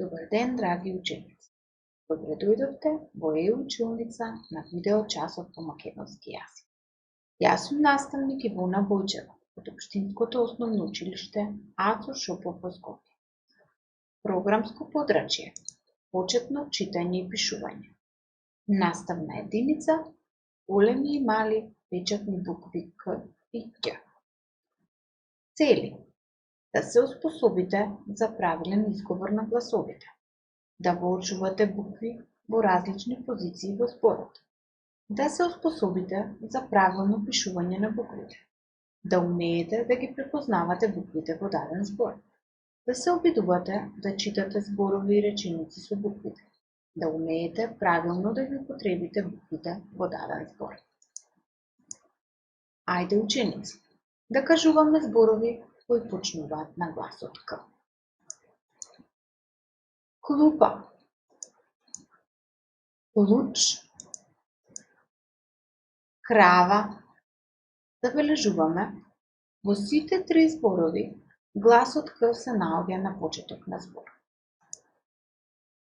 Добар ден, драги ученици! Добре дојдовте во училница на видеочасот по македонски јазик. Јас сум наставник Ивона Бојчева од Општинското основно училиште Ацо Шопов во Скопје. Програмско подрачје: почетно читање и пишување. Наставна единица: големи и мали печатни букви К и Ќ. Цели: да се успособите за правилен изговор на гласовите, да воочувате букви во различни позиции во зборот, да се успособите за правилно пишување на буквите, да умеете да ги препознавате буквите во даден збор, да се обидувате да читате зборови и реченици со буквите, да умеете правилно да ги употребите буквите во даден збор. Ајде, ученици, да кажуваме зборови кои почнуваат на гласот К. Клупа, луч, крава. Забележуваме, во сите три зборови гласот К се наоѓа на почеток на збор.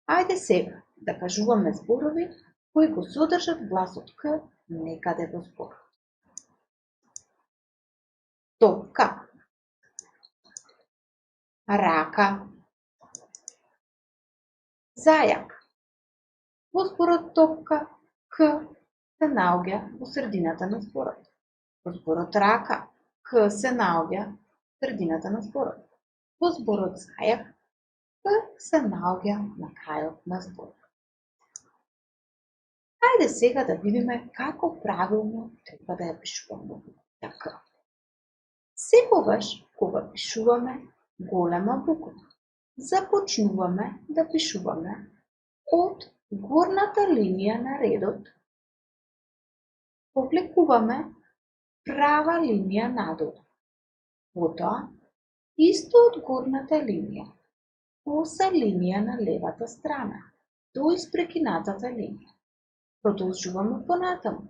Ајде сега да кажуваме зборови кои го содржат гласот К некаде во зборот. Топка, рака, зајак. Во зборот топка К се наоѓа во средината на зборот. Во зборот рака К се наоѓа во средината на зборот. Во зборот зајак К се наоѓа на крајот на зборот. Ајде сега да видиме како правилно треба да ја пишуваме К. Секогаш кога пишуваме голема буква, започнуваме да пишуваме од горната линија на редот, повлекуваме права линија надолу. Потоа, исто од горната линија, коса линија на левата страна, до испрекинатата линија. Продолжуваме понатаму,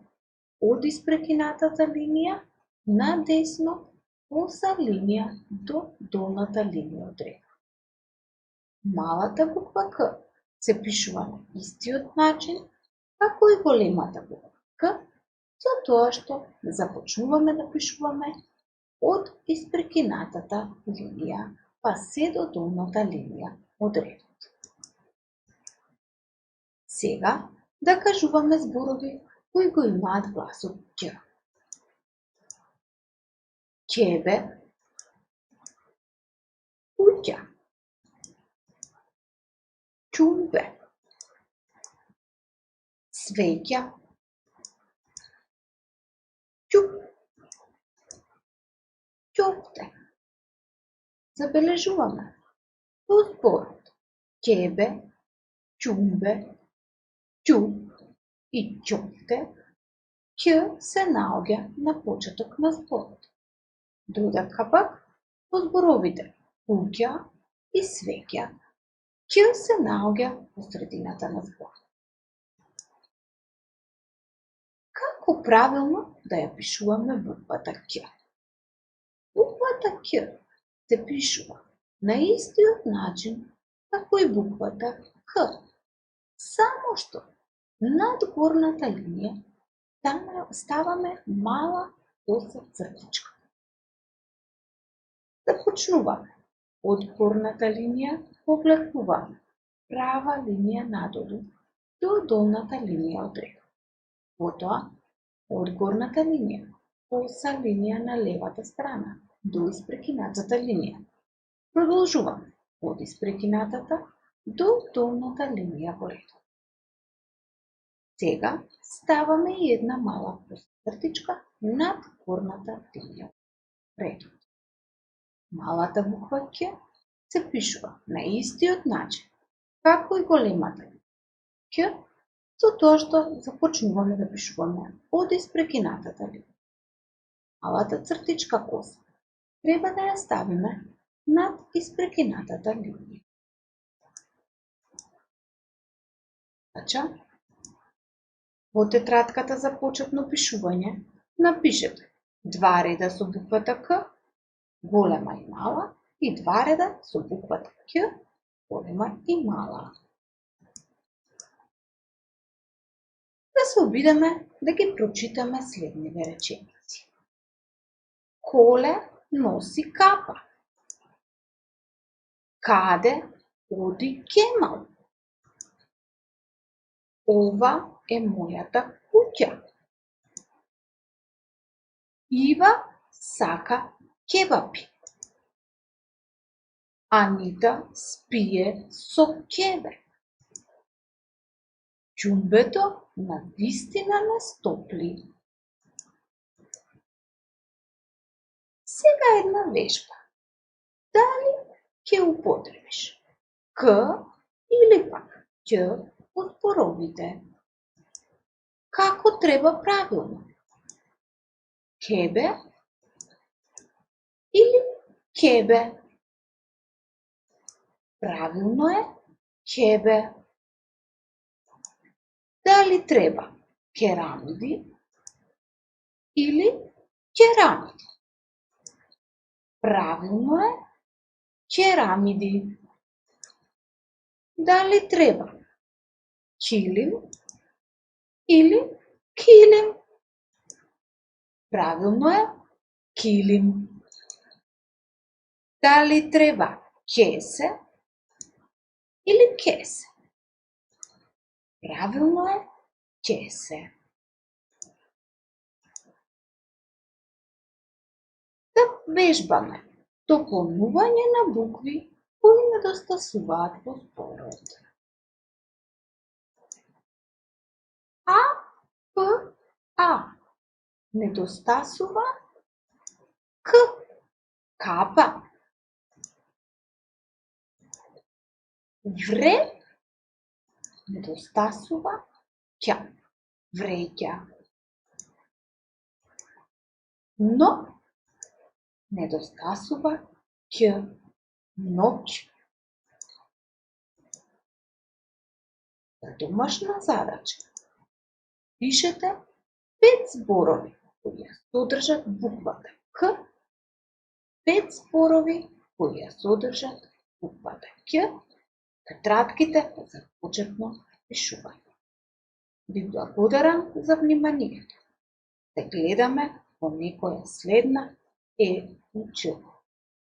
од испрекинатата линија на десно, коса линија до долната линија од редот. Малата буква К се пишува на истиот начин како и големата буква К, со тоа што започнуваме да пишуваме од испрекинатата линија па се до долната линија од редот. Сега да кажуваме зборови кои го имаат гласот Ќ. Ќебе, куќа, ќумбе, свеќа, ќуп, ќофте. Забележуваме, во зборот ќебе, ќумбе, ќуп и ќофте Ќ се наоѓа на почеток на зборот, додека пак во зборовите куќа и свеќа Ќ се наоѓа во средината на зборот. Како правилно да ја пишуваме буквата Ќ? Буквата Ќ се пишува на истиот начин како и буквата К, само што над горната линија ставаме мала коса цртичка. Започнуваме од горната линија, повлекуваме права линија надолу до долната линија од редот. Потоа, од горната линија, коса линија на левата страна до испрекинатата линија. Продолжуваме од испрекинатата до долната линија во редот. Сега ставаме и една мала коса цртичка над горната линија од редот. Малата буква Ќ се пишува на истиот начин како и големата Ќ, со тоа што започнуваме да пишуваме од испрекинатата линија. Малата цртичка коса треба да ја ставиме над испрекинатата линија. Во тетратката за почетно пишување напишете 2 реда со буквата К, голема и мала, и 2 реда со буквата Ќ голема и мала. Да се обидеме да ги прочитаме следниве реченици. Коле носи капа. Каде оди Кемал? Ова е мојата куќа. Ива сака кебапи. Анита спие со тебе. Џумбето навистина не стопли. Сега една вежба. Дали ќе употребиш К или пак Ќ од зборовите? Како треба правилно? Кебе или кебе? Правилно е кебе. Дали треба керамиди или керамиди? Правилно е керамиди. Дали треба килим или килим? Правилно е килим. Дали треба кесе или кесе? Правилно е кесе. Да вежбаме дополнување на букви кои недостасуваат во зборот. А, П, А. Недостасува К. Капа. Вре. Недостасува Ќ. Вреќа. Но. Недостасува Ќ. Ноќ. За домашна задача пишете 5 зборови кои ја содржат буквата К, 5 зборови кои ја содржат буквата Ќ, тетратките за почетно пишување. Ви благодарам за вниманието. Се гледаме во некоја следна училка.